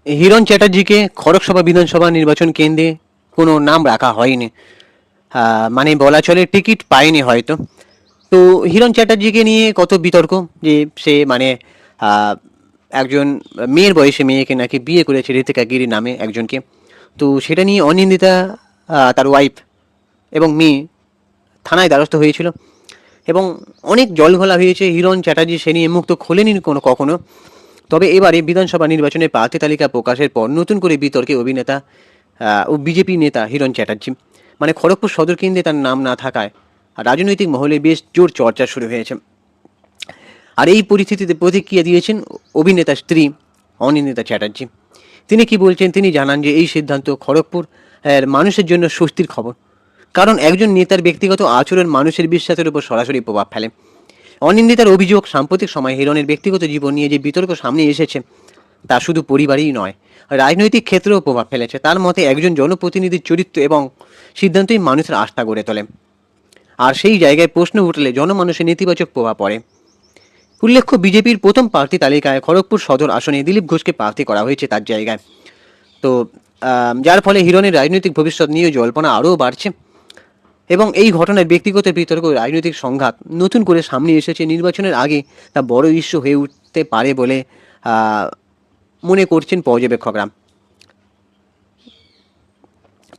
হিরণ চ্যাটার্জিকে খড়গসভা বিধানসভা নির্বাচন কেন্দ্রে কোনো নাম রাখা হয়নি। মানে বলা চলে টিকিট পায়নি হয়তো। তো হিরণ চ্যাটার্জিকে নিয়ে কত বিতর্ক যে সে মানে আহ, একজন মেয়ের বয়সে মেয়েকে নাকি বিয়ে করেছে ঋতিকা গিরি নামে একজনকে। তো সেটা নিয়ে অনিন্দিতা, তার ওয়াইফ এবং মেয়ে থানায় দ্বারস্থ হয়েছিল এবং অনেক জলঘোলা হয়েছে। হিরণ চ্যাটার্জি সে নিয়ে মুখ তো খোলেনি কখনো। তবে এবারে বিধানসভা নির্বাচনে প্রার্থী তালিকা প্রকাশের পর নতুন করে বিতর্কে অভিনেতা ও বিজেপি নেতা হিরণ চ্যাটার্জি, মানে খড়গপুর সদর কেন্দ্রে তার নাম না থাকায় রাজনৈতিক মহলে বেশ জোর চর্চা শুরু হয়েছে। আর এই পরিস্থিতিতে প্রতিক্রিয়া দিয়েছেন অভিনেতার স্ত্রী অনিন্দিতা চ্যাটার্জি। তিনি কি বলছেন, তিনি জানান যে এই সিদ্ধান্ত খড়গপুর মানুষের জন্য স্বস্তির খবর, কারণ একজন নেতার ব্যক্তিগত আচরণ মানুষের বিশ্বাসের উপর সরাসরি প্রভাব ফেলে। অনিন্দিতার অভিযোগ, সাম্প্রতিক সময়ে হিরণের ব্যক্তিগত জীবন নিয়ে যে বিতর্ক সামনে এসেছে তা শুধু পরিবারেই নয়, রাজনৈতিক ক্ষেত্রেও প্রভাব ফেলেছে। তার মতে একজন জনপ্রতিনিধির চরিত্র এবং সিদ্ধান্তই মানুষের আস্থা গড়ে তোলে, আর সেই জায়গায় প্রশ্ন উঠলে জনমানুষের নেতিবাচক প্রভাব পড়ে। উল্লেখ্য, বিজেপির প্রথম প্রার্থী তালিকায় খড়গপুর সদর আসনে দিলীপ ঘোষকে প্রার্থী করা হয়েছে তার জায়গায়। তো যার ফলে হিরণের রাজনৈতিক ভবিষ্যৎ নিয়ে জল্পনা আরও বাড়ছে এবং এই ঘটনার ব্যক্তিগত বিতর্ক রাজনৈতিক সংঘাত নতুন করে সামনে এসেছে। নির্বাচনের আগে তা বড় ইস্যু হয়ে উঠতে পারে বলে আহ, মনে করছেন পর্যবেক্ষকরা।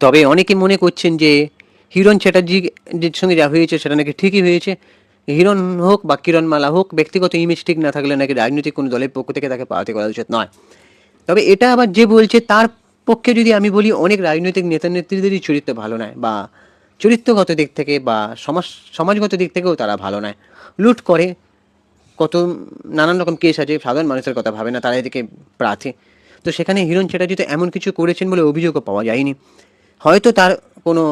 তবে অনেকে মনে করছেন যে হিরণ চ্যাটার্জির সঙ্গে যা হয়েছে সেটা নাকি ঠিকই হয়েছে। হিরণ হোক বা কিরণমালা হোক, ব্যক্তিগত ইমেজ ঠিক না থাকলে নাকি রাজনৈতিক কোনো দলের পক্ষ থেকে তাকে প্রার্থী করা উচিত নয়। তবে এটা আবার যে বলছে তার পক্ষে যদি আমি বলি, অনেক রাজনৈতিক নেতা নেত্রীদেরই চরিত্র ভালো নয়, বা চরিত্রগত দিক থেকে বা সমাজগত দিক থেকেও তারা ভালো নয়। লুট করে, কত নানান রকম কেস আছে, সাধারণ মানুষের কথা ভাবে না, তারা এদিকে প্রার্থী। তো সেখানে হিরণ চ্যাটার্জি তো এমন কিছু করেছেন বলে অভিযোগও পাওয়া যায়নি। হয়তো তার কোনো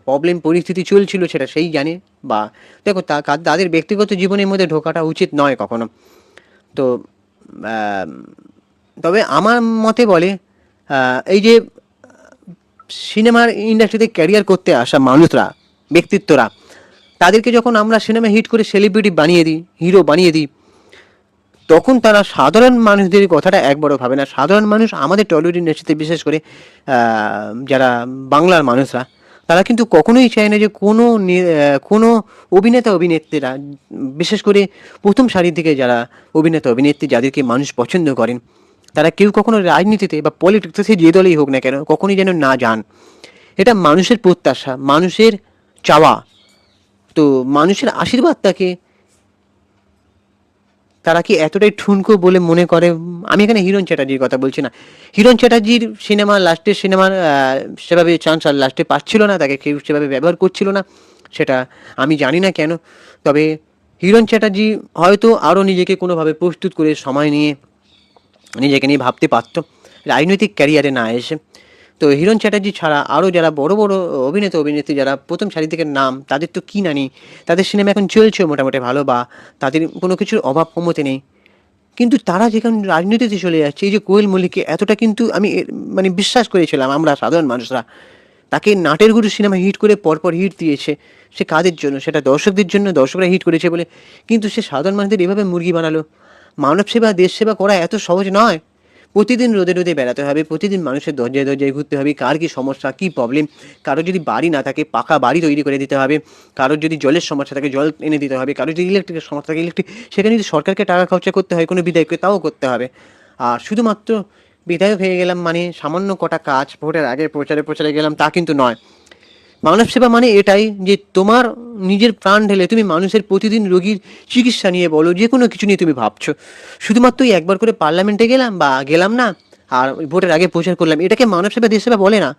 প্রবলেম পরিস্থিতি চলছিল, সেটা সেই জানে। বা দেখো, তাদের ব্যক্তিগত জীবনের মধ্যে ঢোকাটা উচিত নয় কখনো। তো আহ, তবে আমার মতে বলে, এই যে সিনেমার ইন্ডাস্ট্রিতে ক্যারিয়ার করতে আসা মানুষরা, ব্যক্তিত্বরা, তাদেরকে যখন আমরা সিনেমা হিট করে সেলিব্রিটি বানিয়ে দিই, হিরো বানিয়ে দিই, তখন তারা সাধারণ মানুষদের কথাটা একবারও ভাবে না। সাধারণ মানুষ, আমাদের টলিউড ইন্ডাস্ট্রিতে বিশেষ করে যারা বাংলার মানুষরা, তারা কিন্তু কখনোই চায় না যে কোনো অভিনেতা অভিনেত্রীরা, বিশেষ করে প্রথম সারির দিকে যারা অভিনেতা অভিনেত্রী যাদেরকে মানুষ পছন্দ করেন, তারা কেউ কখনো রাজনীতিতে বা পলিটিক্সে, সে যে দলেই হোক না কেন, কখনোই যেন না যান। এটা মানুষের প্রত্যাশা, মানুষের চাওয়া। তো মানুষের আশীর্বাদটাকে তারা কি এতটাই ঠুনকো বলে মনে করে? আমি এখানে হিরণ চ্যাটার্জির কথা বলছি না। হিরণ চ্যাটার্জির সিনেমা, লাস্টের সিনেমার সেভাবে চান্স আর লাস্টে পাচ্ছিল না, তাকে কেউ সেভাবে ব্যবহার করছিল না, সেটা আমি জানি না কেন। তবে হিরণ চ্যাটার্জি হয়তো আরও নিজেকে কোনোভাবে প্রস্তুত করে সময় নিয়ে নিজেকে নিয়ে ভাবতে পারতো, রাজনৈতিক ক্যারিয়ারে না এসে। তো হিরণ চ্যাটার্জি ছাড়া আরও যারা বড় বড় অভিনেতা অভিনেত্রী, যারা প্রথম সারি থেকে নাম, তাদের তো কী নানি, তাদের সিনেমা এখন চলছে মোটামুটি ভালো, বা তাদের কোনো কিছুর অভাব কমতে নেই। কিন্তু তারা যেখানে রাজনীতিতে চলে যাচ্ছে, এই যে কোয়েল মল্লিককে এতটা কিন্তু আমি মানে বিশ্বাস করেছিলাম আমরা সাধারণ মানুষরা, তাকে নাটের গুরু সিনেমা হিট করে পরপর হিট দিয়েছে, সে কাদের জন্য? সেটা দর্শকদের জন্য, দর্শকরা হিট করেছে বলে। কিন্তু সে সাধারণ মানুষদের এভাবে মুরগি বানালো। মানব সেবা, দেশ সেবা করা এত সহজ নয়। প্রতিদিন রোদে রোদে বেড়াতে হবে, প্রতিদিন মানুষের দরজায় দরজায় ঘুরতে হবে, কার কী সমস্যা, কী প্রবলেম। কারোর যদি বাড়ি না থাকে, পাকা বাড়ি তৈরি করে দিতে হবে। কারোর যদি জলের সমস্যা থাকে, জল এনে দিতে হবে। কারোর যদি ইলেকট্রিকের সমস্যা থাকে, ইলেকট্রিক। সেখানে যদি সরকারকে টাকা খরচা করতে হয় কোনো বিধায়ককে, তাও করতে হবে। আর শুধুমাত্র বিধায়ক হয়ে গেলাম মানে সামান্য কটা কাজ ভোটের আগে প্রচারে প্রচারে গেলাম, তা কিন্তু নয়। মানব সেবা মানে এটাই যে তোমার নিজের প্রাণ ঢেলে তুমি মানুষের প্রতিদিন রোগীর চিকিৎসা নিয়ে বলো, যে কোনো কিছু নিয়ে তুমি ভাবছো। শুধুমাত্রই একবার করে পার্লামেন্টে গেলাম বা গেলাম না, আর ভোটের আগে প্রচার করলাম, এটাকে মানব সেবা দেশ সেবা বলে না।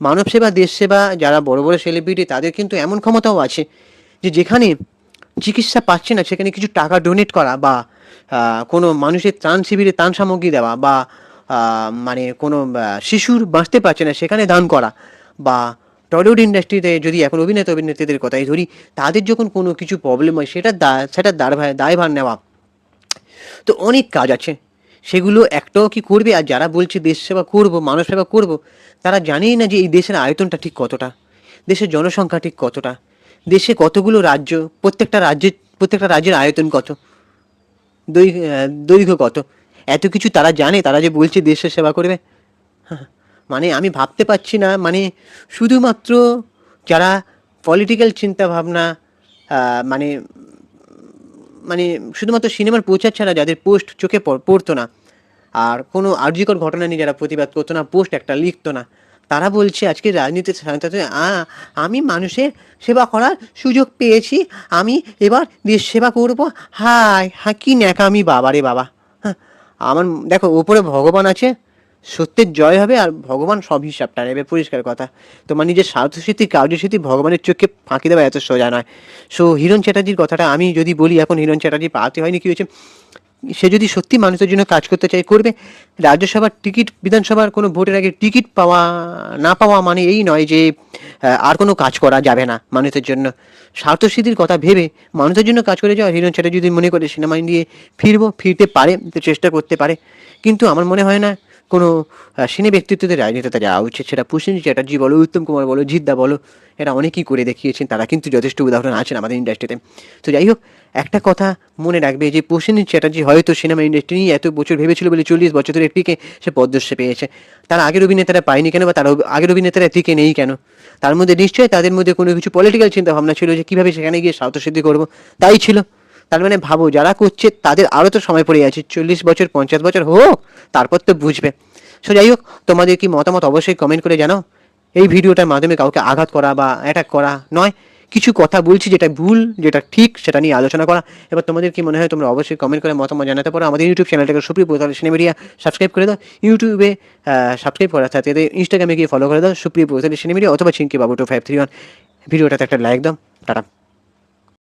মানব সেবা দেশ সেবা, যারা বড় বড় সেলিব্রিটি, তাদের কিন্তু এমন ক্ষমতাও আছে যে যেখানে চিকিৎসা পাচ্ছে না সেখানে কিছু টাকা ডোনেট করা, বা কোনো মানুষের ত্রাণ শিবিরে ত্রাণ সামগ্রী দেওয়া, বা মানে কোনো শিশুর বাঁচতে পারছে না সেখানে দান করা, বা টলিউড ইন্ডাস্ট্রিতে যদি এখন অভিনেতা অভিনেত্রীদের কথাই ধরি, তাদের যখন কোনো কিছু প্রবলেম হয় সেটার দায়ভার নেওয়া। তো অনেক কাজ আছে, সেগুলো একটাও কি করবে? আর যারা বলছে দেশ সেবা করবো, মানব সেবা করবো, তারা জানেই না যে এই দেশের আয়তনটা ঠিক কতটা, দেশের জনসংখ্যা ঠিক কতটা, দেশে কতগুলো রাজ্য, প্রত্যেকটা রাজ্যের আয়তন কত, দৈর্ঘ্য কত। এত কিছু তারা জানে, তারা যে বলছে দেশের সেবা করবে। হ্যাঁ, মানে আমি ভাবতে পারছি না, মানে শুধুমাত্র যারা পলিটিক্যাল চিন্তাভাবনা মানে মানে শুধুমাত্র সিনেমার প্রচার ছাড়া যাদের পোস্ট চোখে পড়তো না, আর কোনো আর্যিকর ঘটনা নিয়ে যারা প্রতিবাদ করতো না, পোস্ট একটা লিখতো না, তারা বলছে আজকে রাজনীতির স্বাধীনতাতে আমি মানুষের সেবা করার সুযোগ পেয়েছি, আমি এবার দেশ সেবা করবো। হায় হ্যাঁ, কি ন্যাকামি বাবা রে বাবা। হ্যাঁ, আমার দেখো ওপরে ভগবান আছে, সত্যের জয় হবে, আর ভগবান সব হিসাবটা নেবে, পরিষ্কার কথা। তোমার নিজের স্বার্থসিদ্ধি কার্যসিদ্ধি ভগবানের চোখে ফাঁকি দেওয়া এত সোজা নয়। সো হিরণ চ্যাটার্জির কথাটা আমি যদি বলি, এখন হিরণ চ্যাটার্জি পাওয়াতে হয়নি, কী হয়েছে, সে যদি সত্যি মানুষের জন্য কাজ করতে চায় করবে। রাজ্যসভার টিকিট, বিধানসভার কোনো ভোটের আগে টিকিট পাওয়া না পাওয়া মানে এই নয় যে আর কোনো কাজ করা যাবে না মানুষের জন্য। স্বার্থসিদ্ধির কথা ভেবে মানুষের জন্য কাজ করে যাওয়া হিরণ চ্যাটার্জি যদি মনে করে সিনেমা নিয়ে ফিরতে পারে, তো চেষ্টা করতে পারে। কিন্তু আমার মনে হয় না কোনো সিনে ব্যক্তিত্বদের রাজনীতিতে যাওয়া উচিত। সেটা প্রসেনজিৎ চ্যাটার্জি বলো, উত্তম কুমার বলো, জিদ্দা বলো, এরা অনেকেই করে দেখিয়েছেন, তারা কিন্তু যথেষ্ট উদাহরণ আছেন আমাদের ইন্ডাস্ট্রিতে। তো যাই হোক, একটা কথা মনে রাখবে যে প্রসেনজিৎ চ্যাটার্জি হয়তো সিনেমা ইন্ডাস্ট্রি নিয়ে এত বছর ভেবেছিল বলে 40 বছর ধরে টিকে সে পদ্মশ্রী পেয়েছে। তার আগের অভিনেতারা পায়নি কেন, বা তার আগের অভিনেতারা টিকে নেই কেন? তার মধ্যে নিশ্চয়ই তাদের মধ্যে কোনো কিছু পলিটিক্যাল চিন্তা ভাবনা ছিল যে কীভাবে সেখানে গিয়ে স্বার্থসিদ্ধি করবো, তাই ছিল। তার মানে ভাবো, যারা করছে তাদের আরও তো সময় পড়ে আছে, 40 বছর 50 বছর হোক, তারপর তো বুঝবে। সো যাই হোক, তোমাদের কি মতামত অবশ্যই কমেন্ট করে জানাও। এই ভিডিওটার মাধ্যমে কাউকে আঘাত করা বা অ্যাটাক করা নয়, কিছু কথা বলছি যেটা ভুল যেটা ঠিক সেটা নিয়ে আলোচনা করা। এবার তোমাদের কি মনে হয় তোমরা অবশ্যই কমেন্ট করে মতামত জানাতে পারো। আমাদের ইউটিউব চ্যানেলটাকে সুপ্রিয় প্রতাল সিনে মিডিয়া সাবস্ক্রাইব করে দাও। ইউটিউবে সাবস্ক্রাইব করার সাথে ইনস্টাগ্রামে গিয়ে ফলো করে দাও সুপ্রিয় প্রতাল সিনে মিডিয়া, অথবা চিঙ্কি বাবু 2531। ভিডিওটাতে একটা লাইক দাও। টাটা।